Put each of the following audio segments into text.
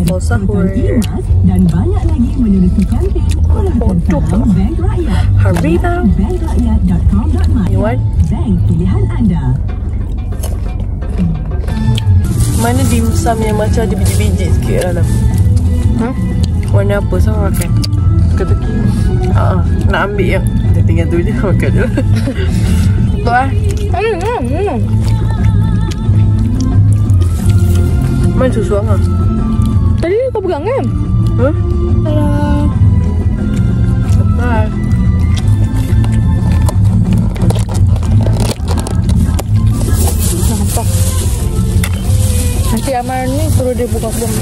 for sahur. Dan banyak lagi menerusi kantin oleh bersama Bank Rakyat. Harina. bankrakyat.com.my. Bank pilihan anda. Mana dimsum yang macam ada biji-biji sikit dalam? Warna apa sama makan? Teka-teki. Nak ambil yang kita tinggal tu je makan je. Betul lah. Mana susu Angah? Tadi kau pegang kan? Alah. Sedap. Nampak. Nanti Amar ni suruh dia buka bom.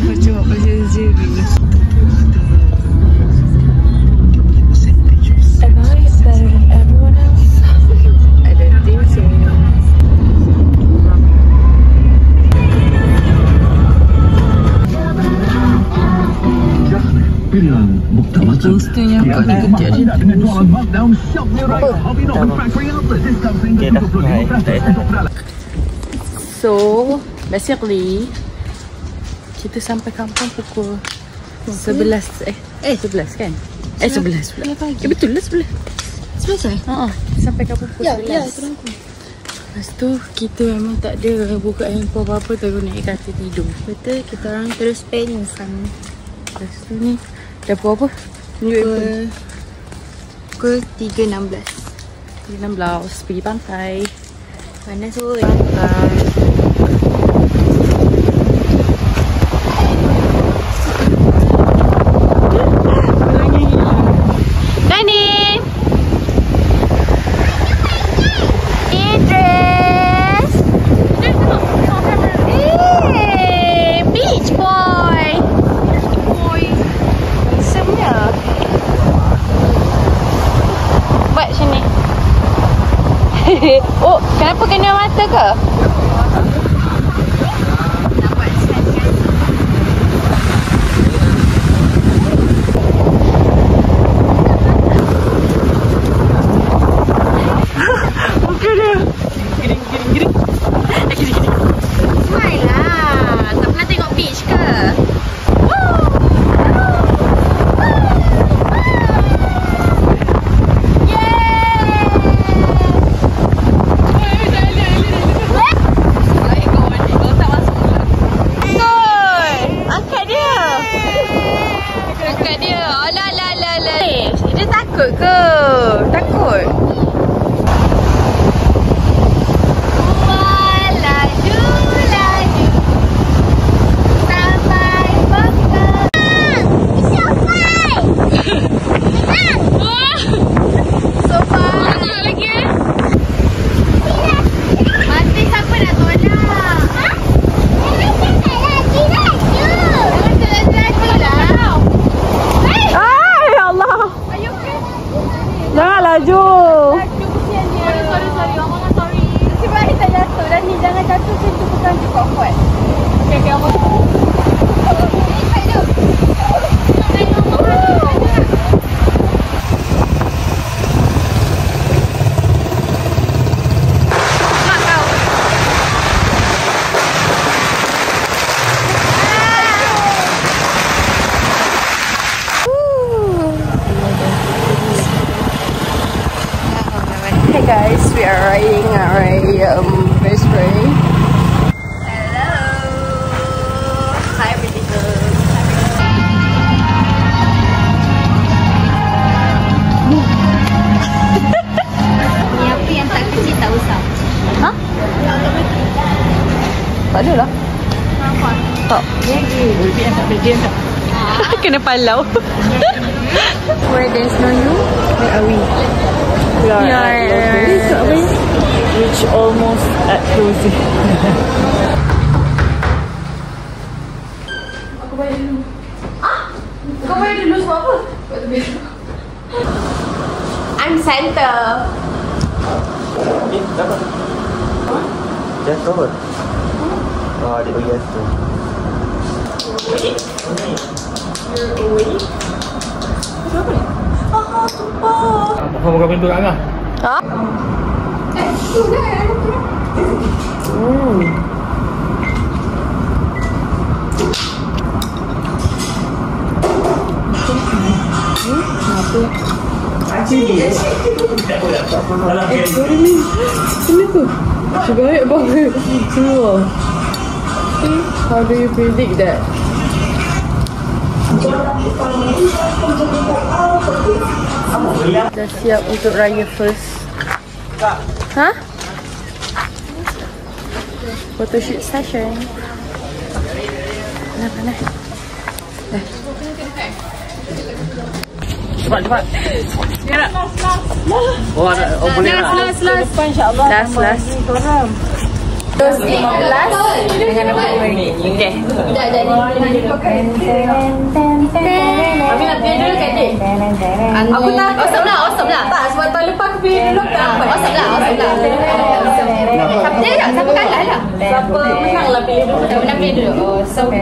Macam apa je dulu. Am I better than everyone else? I don't think so. Mestinya kau ni kecil je. So, basically kita sampai kampung pukul 11 11 kan? 11 pula. Betul lah 11. 11 Sampai kampung pukul 11. Ya, terangku. Lepas tu kita memang tak ada buka handphone apa-apa, terus naik katil tidur. Betul, kita orang terus pengsan. Lepas tu ni dah pukul apa? Tunjuk handphone. Pukul 3.16. 16 pergi pantai. Panas oi. Oh, kenapa kena mata ke? Muka dia giring. Smile lah. Tak pernah tengok beach ke? Takut ke? Takut? Laju sampai Bangkok. Sofa lagi eh? Mati siapa nak tolak? Jangan laju. Kesian dia. Sorry. Omong sorry. Nasib baik tak jatuh. Dan ni jangan jatuh macam tu, bukan cukup kuat. Okay, Omong. Hey guys, we are riding our best friend. Hello. Hi, beautiful. Ni apa yang tak kecil tak usah. Hah? Tak ada lah. Nampak? Tak. Kena palau. Where there's no you, where are we? We are at which almost at closing. Aku bayar dulu. Kau bayar dulu sebab apa? I'm center. Dapat. Jatuh kot. Oh, adik bagi jatuh. You're awake? Kenapa ni? Tumpah. Apa buka pintu kat Angah? Ha? Sebaik banget semua. How do you predict that? Dah siap untuk raya first. Hah? Photoshoot session. Panas. Cepat. Oh, ada. Oh, boleh lah. Last. Terus 15 dengan apa lagi? Okay. Kami nak pilih dulu kan, Dik? Aku tak. Awesome lah. Tak, sebab tahun lepas aku pilih dulu tak apa. Awesome lah. Siapa kalah lah? Siapa menang lah pilih dulu. Siapa menang pilih dulu. Awesome.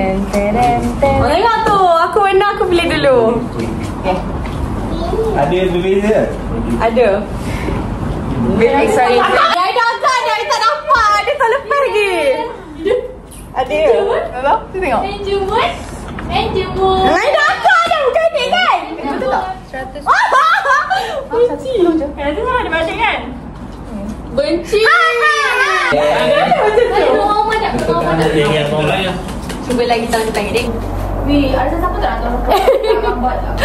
Oh, tengok tu. Aku menang, aku pilih dulu. Okay. Ada yang berbeza? Ada. Very exciting. Dia tak dapat. Dia tak lepas lagi. Ada. Nampak? Tu tengok. Angel Moon. Lain dapat dah. Bukan ni kan? Betul tak? 100. Benci. Ada lah. Ada balik kan? Benci. Cuba lagi tahun depan, Dik. Wih, ada siapa tak nak tahu gambar tak?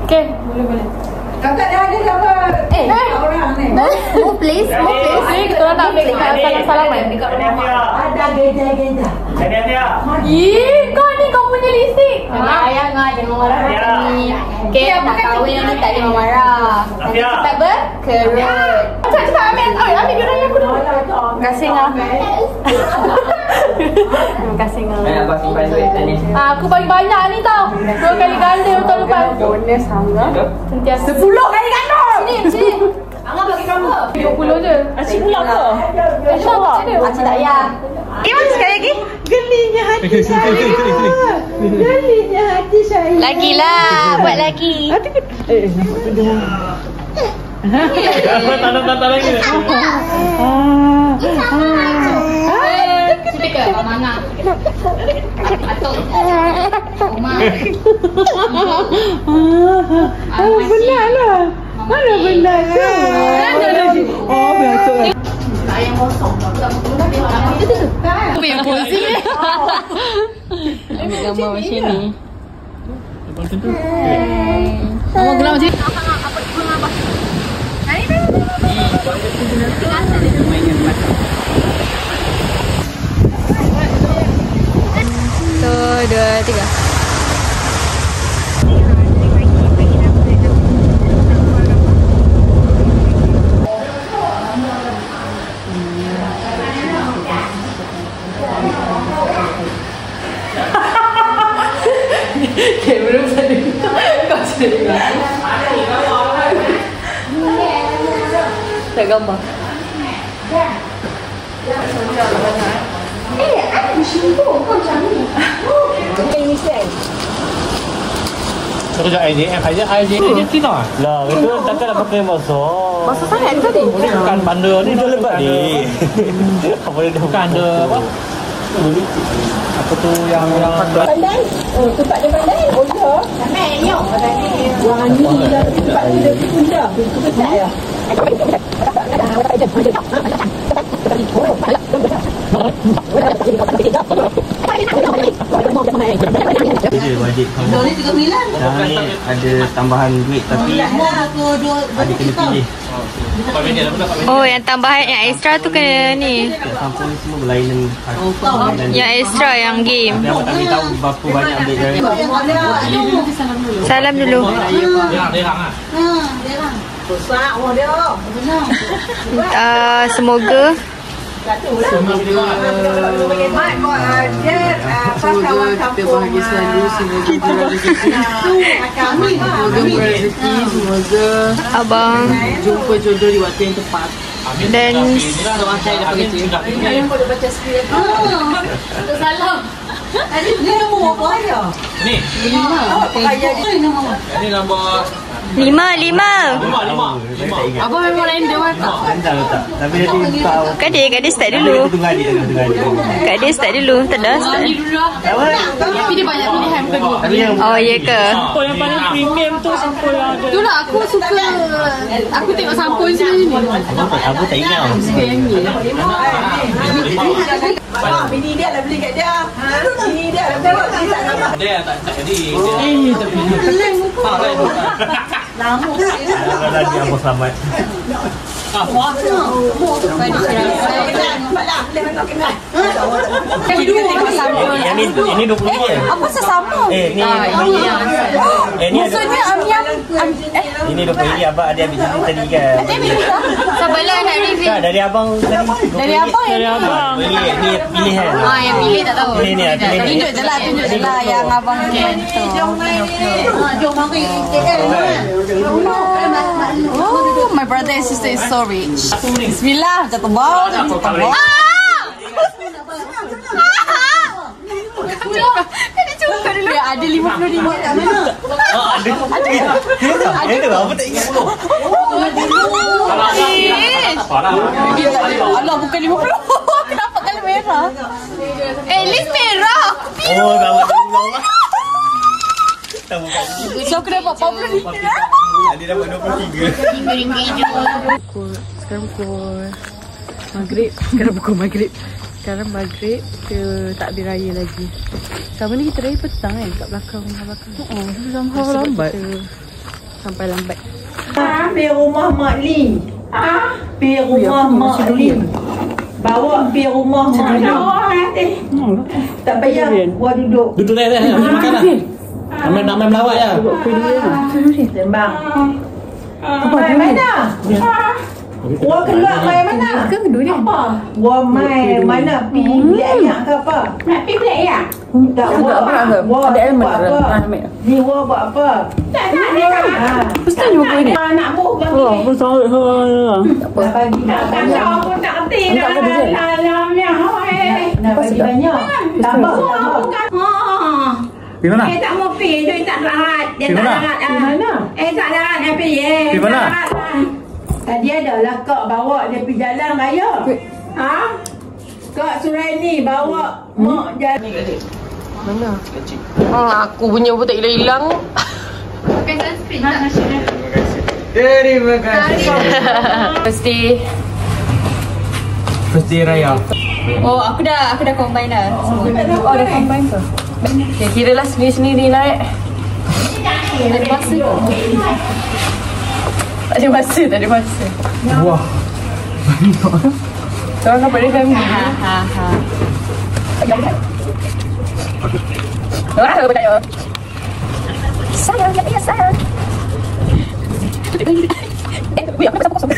Okay. Boleh. Kakak dah ada gambar orang ni. Move please. Kita orang nak ambil salam-salaman. Ada geja-geja. Ih, kau punya lipstick. Ayah jangan marah ni. Okay, nak kahwin ni tak boleh marah. Tak berkerut. Cepat ambil gerai aku dulu. Terima kasih Ngah. Terima kasih Ngah. Abang simpan duit tadi. Aku bagi banyak ni tau. 2 kali ganda tahun lepas. Bonus Angga. Sentiasa 10 kali ganda. Sini. Angah bagi berapa? 20 je. Acik pula ke? Acik tak payah. Sekali lagi. Gelinya hati saya. Gelinya hati saya. Lagilah, buat lagi. Nampak tu dia. Tanam lagi. Sudah ke Mama Angah? Atuk. Oma. Benar lah. Mana benar lah. Oh, betul. Ayam kosong. Aku yang posing. Ambil gambar macam ni. Sama gelam macam ni. Satu, dua, tiga. Belum tadi kau cerita. Tak gambar. Aku sibuk kau macam ni. Ini kan. Kerja IJM aja, IJM Cina lah. Itu takkan nak pakai masuk. Masa sangat tadi. Bukan bandar ni, Itu lebat ni. Apa dia bukan ada apa? Apa tu yang Pandai. Oh, tempat dia pandai. Oh, ya. Ramai nyok. Wah, ni dah tempat dia punda. Itu besar ya. Wajib kamu. Ni 39. Dah ni ada tambahan duit tapi ada kena pilih. Oh, yang tambahan yang extra tu kena ni. Sampul ni semua berlainan harga. Yang extra yang game. Tapi abang tak boleh tahu berapa banyak ambil dari. Salam dulu. Semoga kita bahagia selalu. Semoga kita rezeki. Semoga berrezeki. Semoga abang jumpa jodoh di waktu yang tepat. dan Doa saya dah kerja. salam. Ni nombor apa ya? ni. Awak pakai dia. Ni nombor. Ini nombor Lima. Apa memang lain dia tak? Rendang tak? Tapi dia tahu. Kak dia start dulu. Tengah adik. Kak dia start dulu. Tak dah start. Tapi dia banyak pilihan bukan dua. Oh, ya ke? Sampul yang paling premium tu sampul yang ada. Itulah aku suka. Aku tengok sampul sini. Aku tak ingat. Bini dia dah beli kat dia. Bini dia dah tengok dia tak nampak. Dia tak jadi. Lama Kalau lagi apa selamat. Ini 20 ringgit. Apa sesama? Ni Maksudnya Amiam. ini 20 ringgit abang ada ambil sini tadi kan. Sabarlah nak review. Tak dari abang tadi. Dari abang Dari abang. Ni pilihan. Yang pilih tak tahu. Ni pilih. tunjuk je lah yang abang tu. Jom mari KL. Oh, my brother and sister is so rich. Bismillah, macam tebal. Kena cuba dulu. Ya, ada 50 ringgit kat mana? Ada apa tak ingat. Allah, bukan 50. Kenapa kalau merah? At least merah. Oh, kawan Allah. So, aku dapat 40 ringgit lah. Dia dapat 23. Sekarang pukul maghrib. Sekarang maghrib. Kita tak habis raya lagi. Sama ni kita raya petang kan kat belakang. Somehow lambat. Sampai lambat. Pergi rumah Mak Lee. Pergi rumah Mak Lee. Bawa pergi rumah Mak Lee. Tak payah. Buat duduk. Duduk dah. Makan dah. Nak main melawat ya. Sembang. Main mana? Wah keluar main mana? Ke kedua dia? Apa? Wah main mana? Pergi beli ayak ke apa? Nak pergi beli ayak? Tak buat apa? Ada elemen dalam. Ni wah buat apa? Tak nak. Ustaz juga ni. Nak buh bagi. Oh, besar. Nak bagi. Tak aku tak kerti. Nak bagi banyak. Tambah. Di mana? Tak mau pergi. Dia tak larat. Dia tak larat. Mana? Tak larat. Dia pergi. Di mana? Tadi adalah kak bawa dia pergi jalan raya. Ha? Kak Suraini bawa mak jalan. Mana? Aku punya pun tak hilang-hilang. Pakai sunscreen tak? Terima kasih. First day raya. Oh, aku dah combine dah. Oh, dah combine tu. Ya, kira lah sendiri-sendiri lah. Ada masa ke? Tak ada masa. Wah. Seorang dapat dia family. Bertanya. Sayang, ya sayang. Aku tak kosong.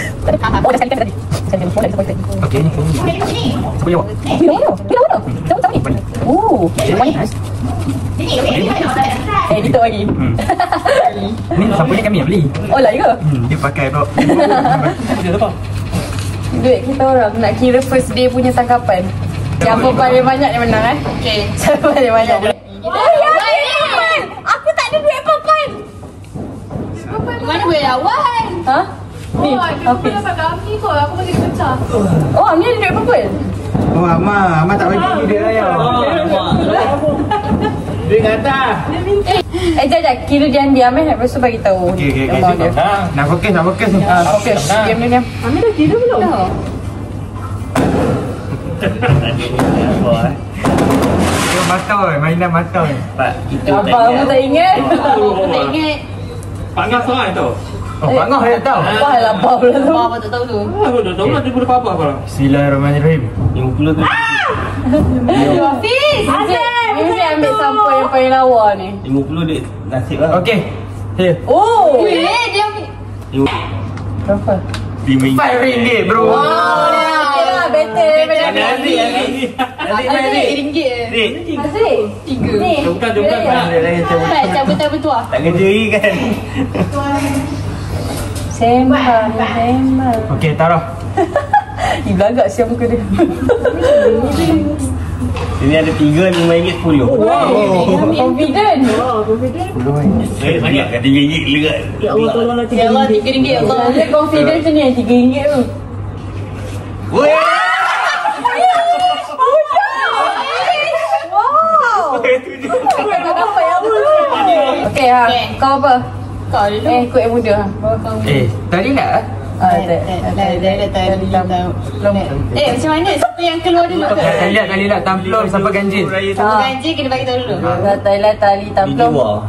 Oh, dah sekali tadi. Okey ni. Boleh awak. Tahu ni. Oh, panas. Kita bagi. Ni sampulnya kami yang beli. Oh, lah ke? Dia pakai tu. Dia apa? Duit kita orang nak kira first day punya tangkapan. Siapa paling banyak yang menang Okay. Siapa paling banyak? Oh ya, aku tak ada duit papan. Mana boleh lawan? Ha? Ni, Hafiz. Kami kot. Aku bagi pecah. Oh, ni ada duit papan. Oh, Amah tak bagi dia raya. Dia kata. Jap. Kira diam-diam lepas tu bagi tahu. Okey. amount dia. Nak fokus. Okey, diam. Ambil dah tidur belum? Dah. Dia matoi, mainan matoi. Pak, itu Abang aku tak ingat. Tak ingat. Pangas orang tu. Oh, pangas dia tahu. Wah, lapar pula tu. Apa tak tahu tu. Aku dah tahu lah dia boleh apa. Bismillahirrahmanirrahim. 50 tu. Hafiz! Mesti ambil sampul yang paling lawa ni. 50 duit nasib lah. Okey. Here. Oh! Dia ambil. Berapa? RM5 bro. Oh, okey lah. Better daripada Nanti. RM1 je. Aziz? 3. Ni. Bukan. Tak, cabut bertuah. Tak kerja lagi kan. Sembang. Okey, taruh. Belagak siap muka dia. Ini ada 3, RM5, 10. Confident. Banyak kan RM3 legat. Ya Allah, tolonglah Ya Allah, RM3 ya Allah. Dia confident macam ni RM3 tu. Woi. Okey ha. Kau apa? Kau dulu. Ikut yang muda ha. Tadi tak? Macam mana? Siapa yang keluar dulu ke? Tali lah, tamplong sampai ganjil. Siapa ganjil kena bagi tahu dulu. Thailand tali tamplong.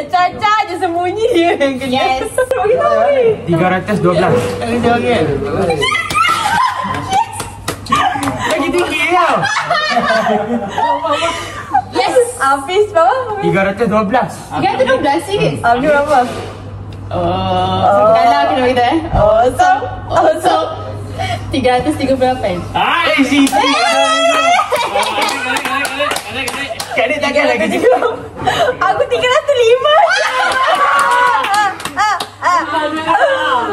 Caca je sembunyi dia yang kena. Yes. 312. Lagi tinggi tau. Yes. Habis berapa? 312. 312 serius? Habis berapa? Kalah kena bagi tahu. Awesome. 338. Sisi. Kak tak kan lagi cukup. Aku 305.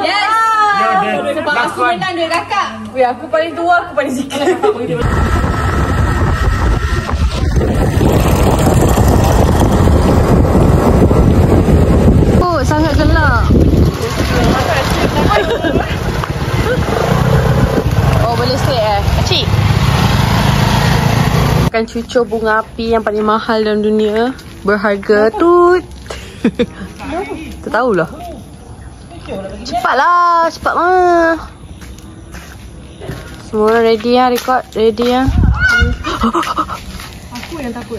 Yes. Sebab aku menang duit kakak. Weh, aku paling tua, aku paling sikit. Oh, sangat gelap. Oh, boleh straight Cik. Akan cucur bunga api yang paling mahal dalam dunia. Berharga tut. Tak tahulah. Cepatlah, cepat mah. Semua orang ready ya, record ready ya. Aku yang takut.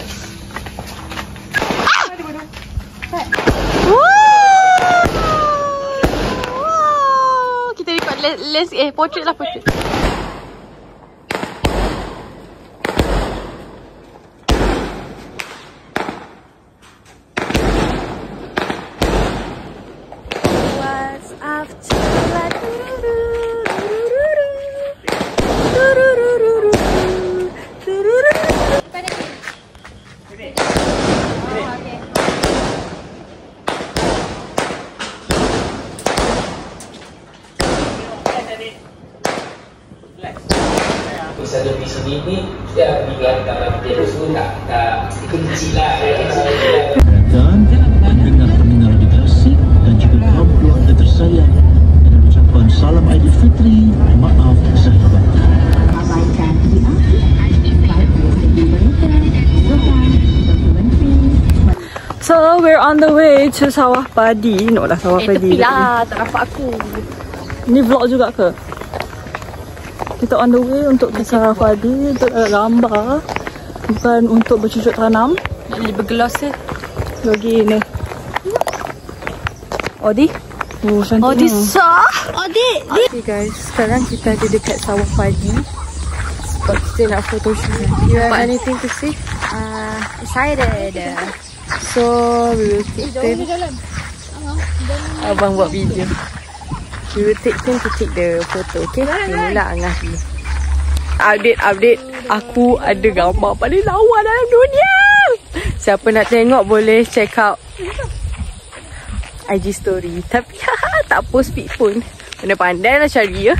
Kita record portrait lah portrait. Satu episod ini sudah digelar dalam telefon tak kunci lah. Dan pendengar Radio Klasik dan juga kaum keluarga tersayang dengan ucapan salam Aidilfitri, maaf zahir batin. Abaikan di So we're on the way to Sawah Padi. No lah Sawah Padi. Tepi lah, tak nampak aku. Ni vlog juga ke? Kita on the way untuk ke Sawah Padi untuk gambar. Bukan untuk bercucuk tanam. Nak jadi bergelas je. Lagi ni. Odi. Oh, cantik. Odi sah. Odi. Okay guys, sekarang kita ada dekat Sawah Padi. Sebab kita nak photoshoot. You have anything to say? Excited. So we will take turn. Abang buat video. We will take turn to take the photo. Okay? Inilah Angah ni. Update. Aku ada gambar paling lawa dalam dunia. Siapa nak tengok boleh check out IG story. Tapi tak post pic pun. Pandai lah cari ya.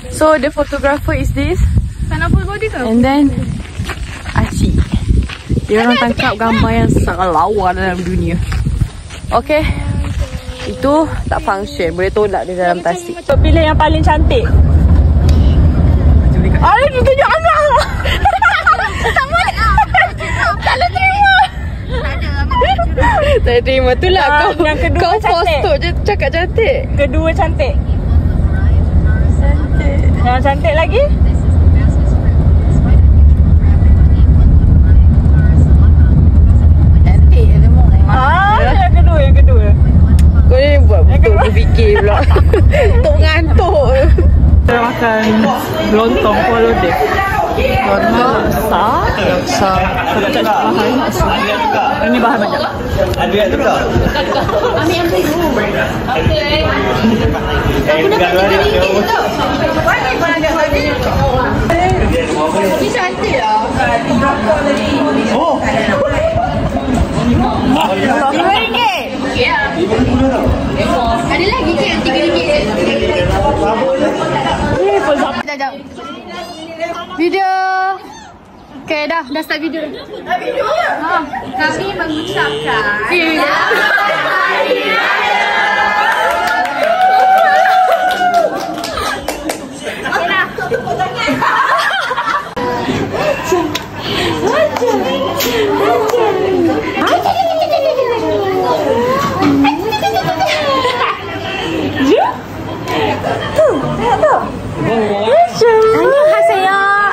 So the photographer is this. Tak nak full body ke? And then Aci. Dia orang tangkap gambar yang sangat lawa dalam dunia. Okay. Itu tak function. Boleh tolak dia dalam tasik. Pilih yang paling cantik. Dia tunjuk anak. Tak boleh. Tak boleh terima. Tak boleh terima. Itulah kau post je cakap cantik. Kedua cantik. Yang cantik lagi? Yang kedua. Kau ni buat betul berfikir pula. Tok ngantuk. Kita makan lontong Kuala Lumpur. Lontong besar. Kalau tak cukup mahal. Ini bahan banyak. Ada yang tukar. Ambil yang tu. Okay. Aku dapat RM3 tau. Ini cantik lah. Oh. RM5. Ya. Ada lagi ke yang RM3? Sekejap. Okay, dah start video dah. Video ya? Kami mengucapkan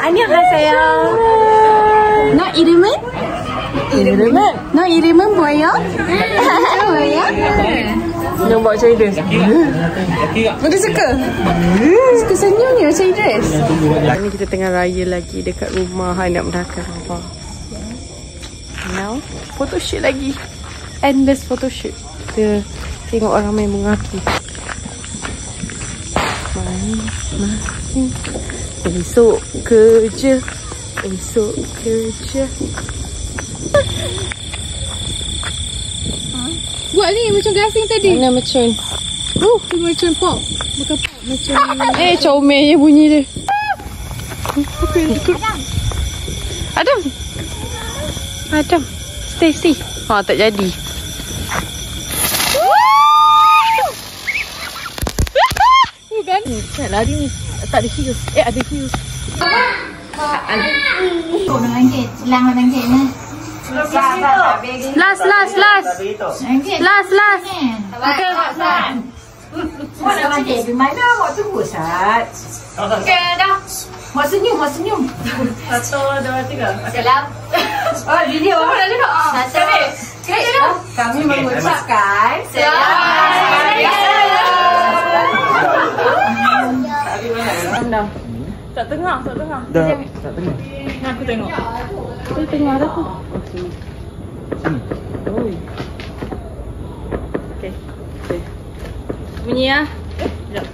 안녕하세요. Nak iriman? Nak iriman buaya? Buaya? Nampak macam Idris. Mungkin suka? Suka senyumnya macam Idris. Ni kita tengah raya lagi dekat rumah anak Melaka. Now, photoshoot lagi. Endless photoshoot. Kita tengok orang main mengaku. Main. Esok kerja. Buat ni macam gasing tadi. Mana macam Tu macam pop. Bukan pop. Macam comel je bunyi dia. Adam. Stay. Tak jadi. bukan. Nak lari ni. Tak ada hius. Ada hius. RM1. Lang RM1 ni. Last. Okay. Awak nak mandi di mana? Awak tunggu, Sat. Okay, dah. Mak senyum. 1, 2, 3. Salam. Oh, video. Apa nak cakap? Satu. Kami mengucapkan Dah. Tak tengah. Dah, tak tengah. Aku tengok. Aku tengok dah tu. Oh. Okay. Bunyi lah. Sekejap.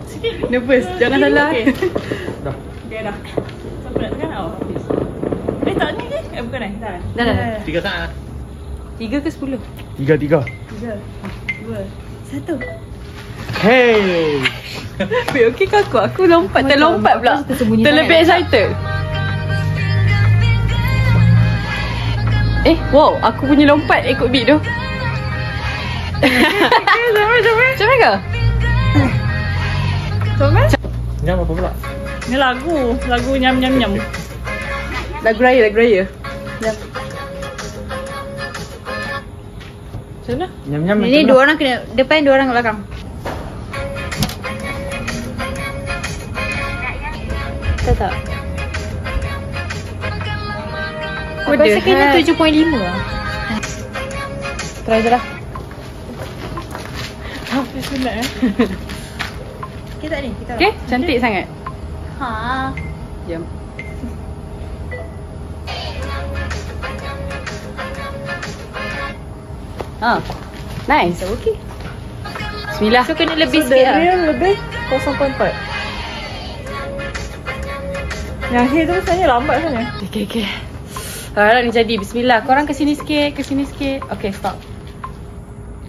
Sikit. Nervous. Jangan salah. Okay. Dah. Okay dah. Siapa nak tengah? Oh, habis. Tak ni ke? Bukan dah. Dah. 3 tak? 3 ke 10? 3. 3, 2, 1. Hey. Wait, okey ke aku? Aku lompat. Terlompat pula. Terlebih excited. Wow. Aku punya lompat ikut beat tu. Comel ke? Comel? Nyam apa pula? Ni lagu nyam. Lagu raya. Macam mana? Nyam. Ini dua orang kena depan, dua orang kat belakang. Tak. Aku rasa kena 7.5 lah. Try je lah. Hafiz sunat Kita ni. Okay, cantik sangat. Ha. Jom. Nice. Okay. Bismillah. So kena lebih So, sikit lah. real lebih 0.4. Yang akhir tu sebenarnya lambat sebenarnya. Okay. Harap ni jadi. Bismillah. Korang kesini sikit. Okay, stop.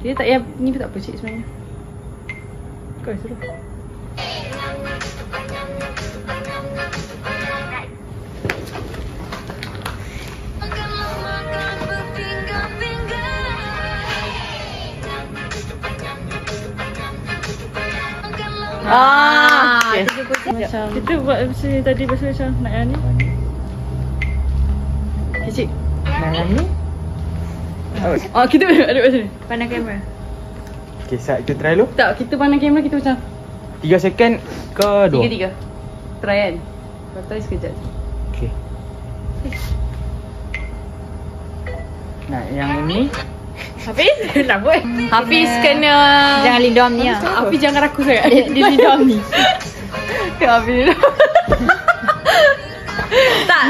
Dia tak payah. Ni pun tak apa cik sebenarnya. Kau suruh. Okay. Macam kita buat macam ni tadi pasal macam nak yang ni. Okay cik. Yang ni? Kita ada macam ni. Pandang kamera. Okay, Sat, kita try dulu. Tak, kita pandang kamera kita macam 3 second ke 2? 3. Try kan. Kau try sekejap. Okay. Nah, yang ni Hafiz? Nak buat? Hafiz kena Jangan lindom ni lah. Hafiz jangan rakus sangat. Dia lidam ni. Hafiz tak,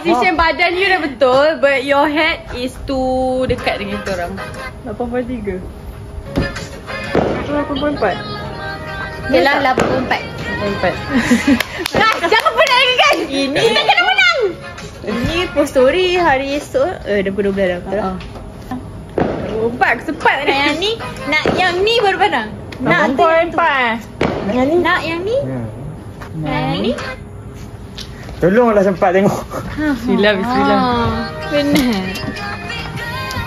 position badan you dah betul, but your head is too dekat dengan kita orang. 8.3. 8.4. Yelah 84. 4. Jangan penat lagi kan. Ini kita kena menang. Ini post story hari esok. 22 dah betul. 4 cepat Nak yang ni. Nak yang ni baru pandang. Nak 8.4. Nak yang ni. Ya. Nak yang ni. Tolonglah sempat tengok. Bismillah, bismillah. Benar.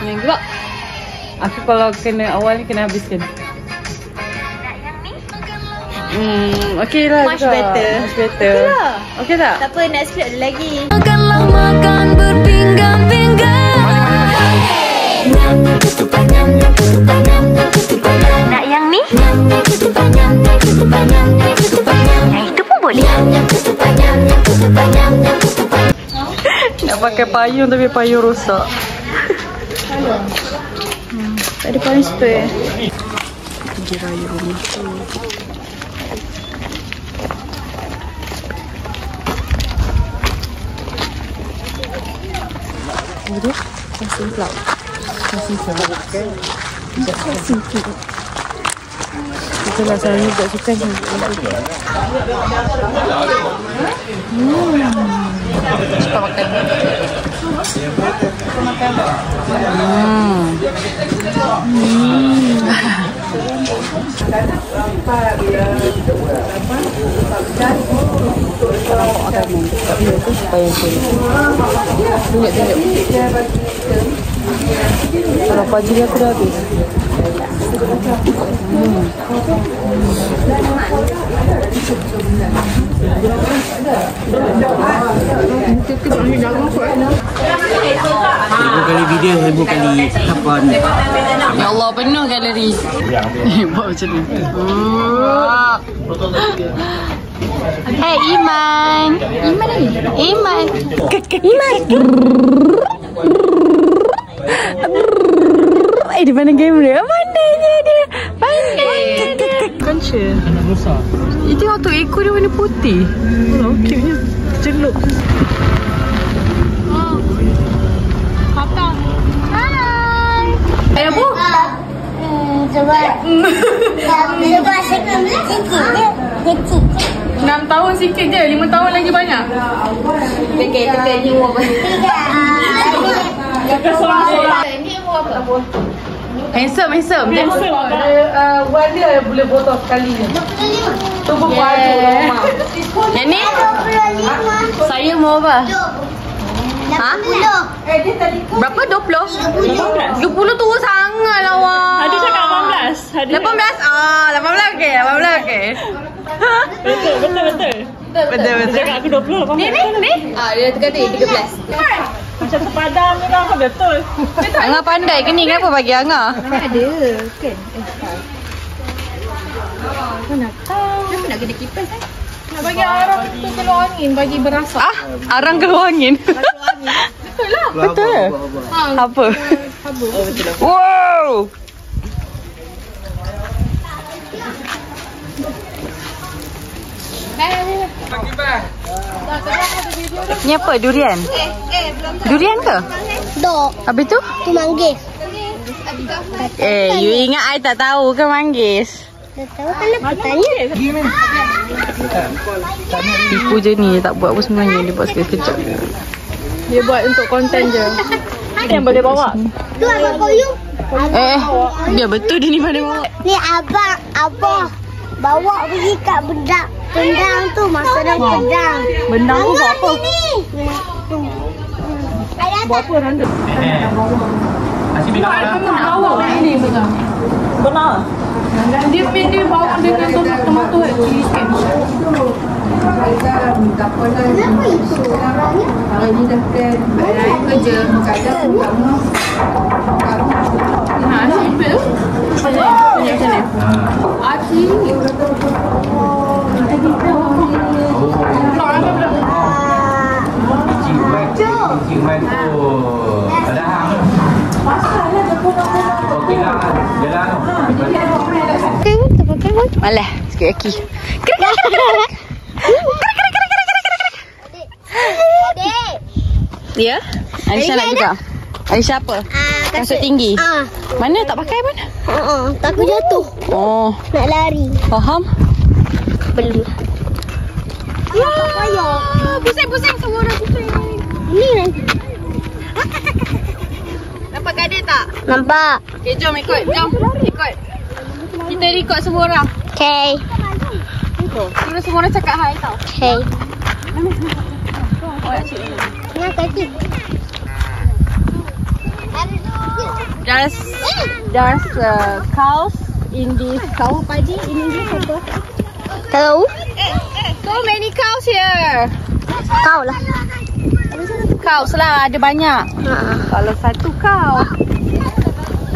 Yang gelap. Aku kalau kena awal ni kena habiskan. Okey lah. Much better. Much better. Okey lah. Okey tak? Tak apa, next clip ada lagi. Makanlah makan berpinggan-pinggan. Nak yang ni? Yang itu pun boleh. Nak pakai payung tapi payung rosak. Tak ada payung spare. Pergi raya rumah tu. Jadi, kasih pula. Kasih pula. Kasih pula. Itulah saya juga suka ni. Cepat makan. Kalau pagi ni aku dah habis. Seribu kali video, 1000 kali hafan. Ya Allah, penuh galeri. Buat macam ni. Hey Iman. Iman lagi. Iman. Iman. Di mana game dia? Pandainya dia. Pandai. Concha. Itu tengok tu ekor dia warna putih. Oh, cute-nya. Celuk. Hai. Bu. Sebab sikit dia kecil. 6 tahun sikit je, 5 tahun lagi banyak. Dekat ni umur apa? Ni umur apa? Handsome. Dia warna boleh botol sekali je. Tu pun baju rumah. Yang ni? Saya mau apa? Ha? Berapa? 20? 20 tu sangat lah wah. Hadi cakap 18. 18? Ah, 18 okey. 18 okey. Betul. Dia cakap aku 20. Ni? Ah, dia kata 13. Macam sepadan ni lah. Betul. Angah pandai ke ni? Kenapa bagi Angah? Ada kan? Mana tahu. Kenapa nak kena kipas kan? Nak bagi arang tu keluar angin, bagi berasa. Arang keluar angin. Betul lah. Betul. Apa? Habis. Wow. Ni apa? Durian? Durian ke? Dok. Habis tu? Tu manggis. You ingat I tak tahu ke manggis? Tak tahu kenapa tanya. Tipu je ni, tak buat apa sebenarnya. Dia buat sekejap. Dia buat untuk konten je. Yang boleh bawa. Tu abang koyung. Dia betul dia ni mana bawa. Ni abang bawa pergi kat bendang tu, masa dah bendang. Bendang tu buat apa? Buat apa randa? Asyik bilang Bawa ni benar. Benar. Dia bawa dengan tomato cili sikit. Kenapa itu? Kerja. Nah, simple. Macam ni. Aci. Ciuman tu. Ada hang. Okey lah. Jalan. Malah, sikit kaki. Ya? Aisyah nak juga? Aisyah apa? Kasut tinggi? Mana tak pakai pun? Takut jatuh. Oh, Nak lari. faham? Belum. Pusing semua orang pusing. Ni kan? Nampak kadir tak? Nampak. Okay, jom ikut. Ikut. Kita record semua orang. Okay. Suruh semua orang cakap hai tau. Okay. Yang kecil. There's cows in this cow padi in English apa? Cow. So many cows here. Kau lah. Cows lah, ada banyak. Kalau satu cow.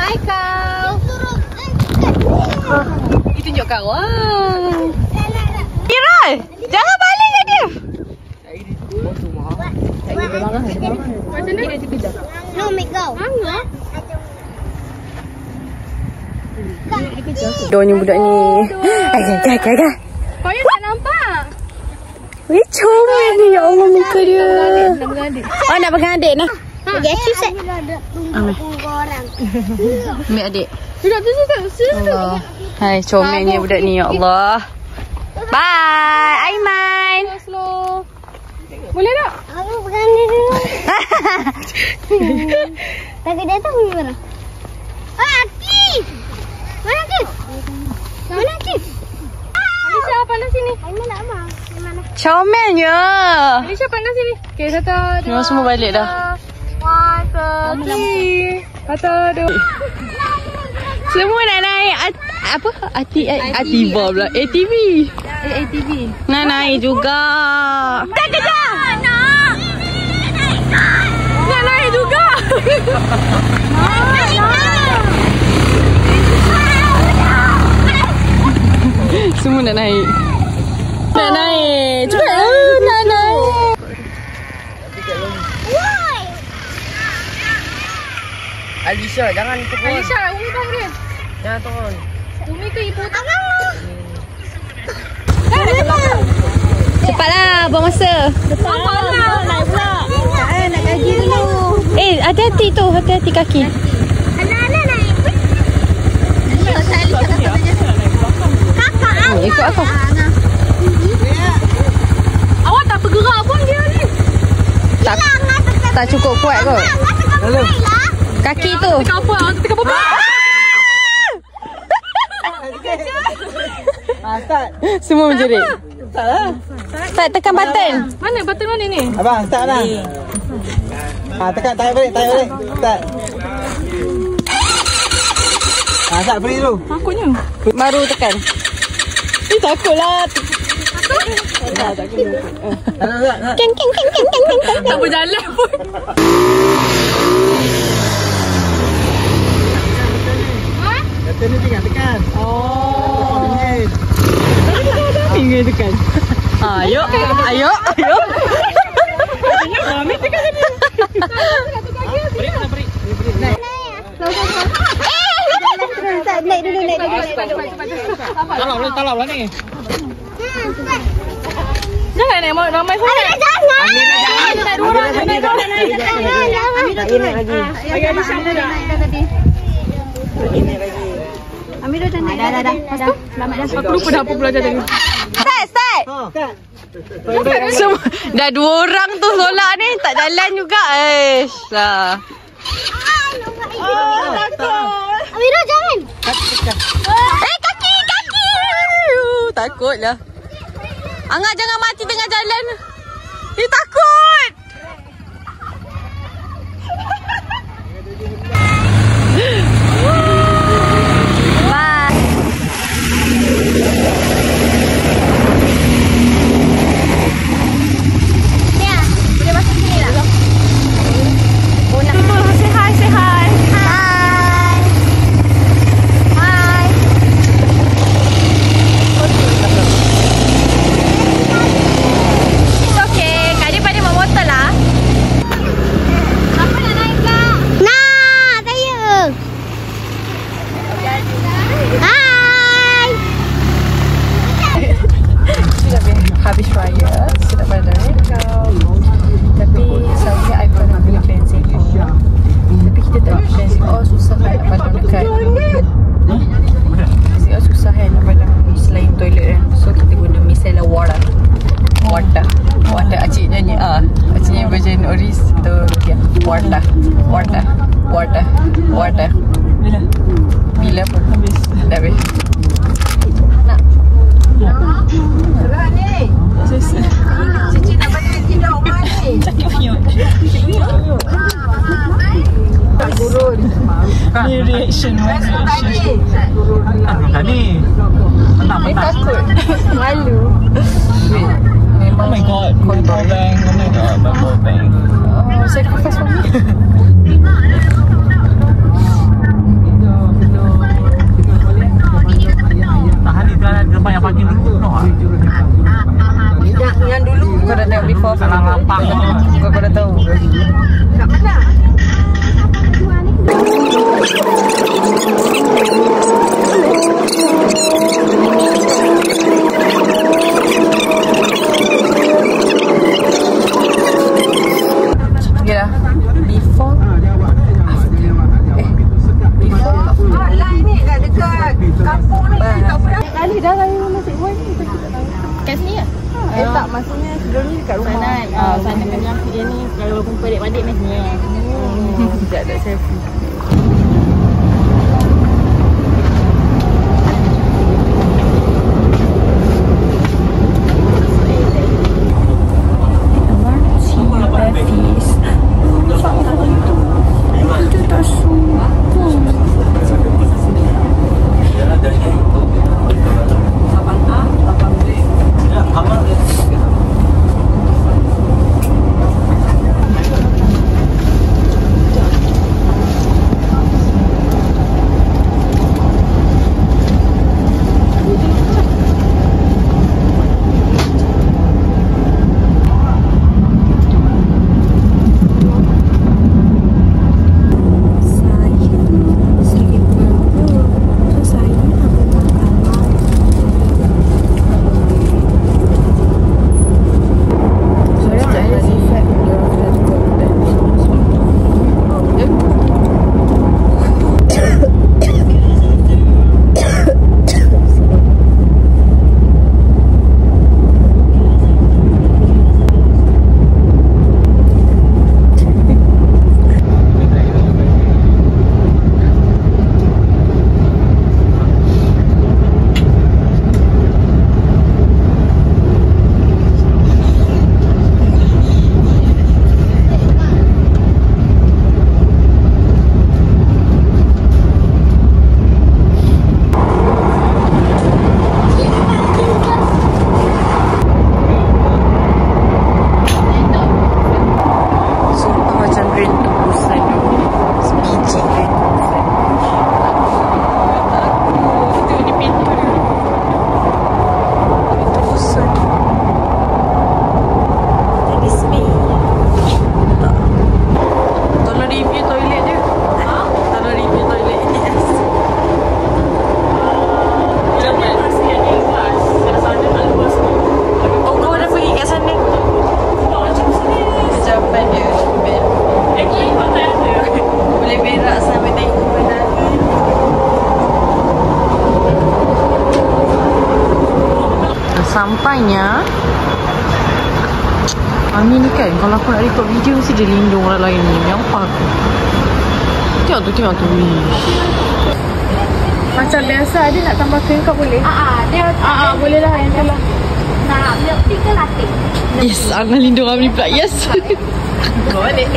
Hi cow. Dia tunjuk kawan. Irol, jangan balik kat dia. Macam mana dia kejap? No, make go. Doanya budak ni. Agak. Payah tak nampak. Weh, comel ni. Ya Allah, muka dia. Oh, nak pegang adik nak? Pergi exercise. Tunggu orang. Ambil adik. Sudah. Allah. Hai, comelnya budak ni. Ya Allah. Bye, Aiman. Slow. Boleh tak? Aku pegang dia dulu. Takut dia tahu pergi mana? Akif! Mana Akif? Mana Akif? Alisha, pandang sini. Aiman nak abang. Mana? Comelnya. Alisha, pandang sini. Okay, satu, dua. Memang semua balik dah. 1, 2, 3. Satu, dua. Semua nak naik apa? Ativa pula. ATV. ATV. Nak naik juga. Kejap. Nak naik juga. Semua nak naik. Nak naik. Cepat. Nak naik. Alisha, jangan turun. Alisha, Umi bang dia. Jangan turun. Umi tu ibu tak. Cepatlah, buang masa. Naik pula. Nak gaji dulu. Hati-hati tu. Hati-hati kaki. Anak-anak naik. Ya, saya lihat kakak. Ikut aku. Awak tak bergerak pun dia ni. Tak cukup kuat kot. Kaki tu. Tekan apa? Semua menjerit. Tak tekan button. Mana button mana ni? Abang, start lah. Tekan, tarik balik. Start. Start beri dulu. Takutnya. Baru tekan. Takutlah. Keng. Tak berjalan pun. Button ni tekan. Tinggal tekan. Ayo. Mami tekan sini. Beri. Naik dulu. Talau lah ni. Jangan naik ramai sangat. Jangan. Naik dua orang. Ambil lagi. Bagi Alisha pula. Ambil dah naik. Dah. Selamat dah. Aku lupa dah apa belajar tadi. Start. Semua dah 2 orang tu solat ni tak jalan juga. Lah. Amira jangan. Kaki. Takutlah. Angah jangan mati tengah jalan. Takut. Bye. Boleh masuk sini tak? Say hi. It's okay. Kak dia pada Bukan ni. Dia takut. Malu. Oh my god. Power bank. Oh my god. Power bank. Oh, sacrifice for me. Tahan ni kan gerbang yang parking dulu. Yang dulu kau dah tengok before. Salah lapang. Kau dah tahu. Kat mana? Ya, before. Line ni kat dekat kampung ni. Kali dah saya nasi boy ni. Kat sini ya? Tak, maksudnya sebelum ni dekat rumah. Sana dengan dia ni kalau kumpul adik-adik ni. Sekejap tak selfie. Sampainya Ani ni kan, kalau aku nak record video mesti dia lindung orang lain ni. Menyampah aku. Tengok tu. Macam biasa dia nak tambah krim kau boleh? Boleh lah yang tu lah. Nak milk tea ke latte? Yes, Ana lindung Amni pula. Yes. Kau balik.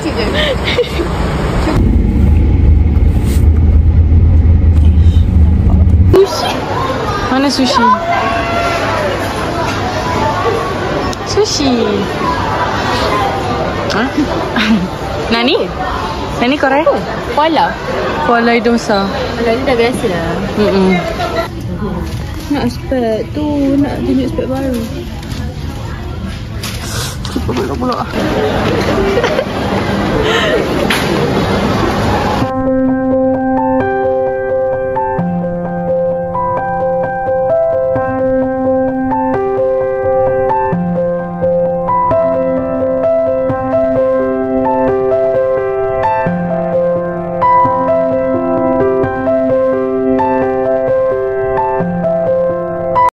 Kecil je. Sushi. Mana sushi? Sushi. Hah? Nani? Nani korang? Kuala hidung besar. Kalau ni dah biasa lah. Nak spek tu, nak tunjuk spek baru. Cuba pula.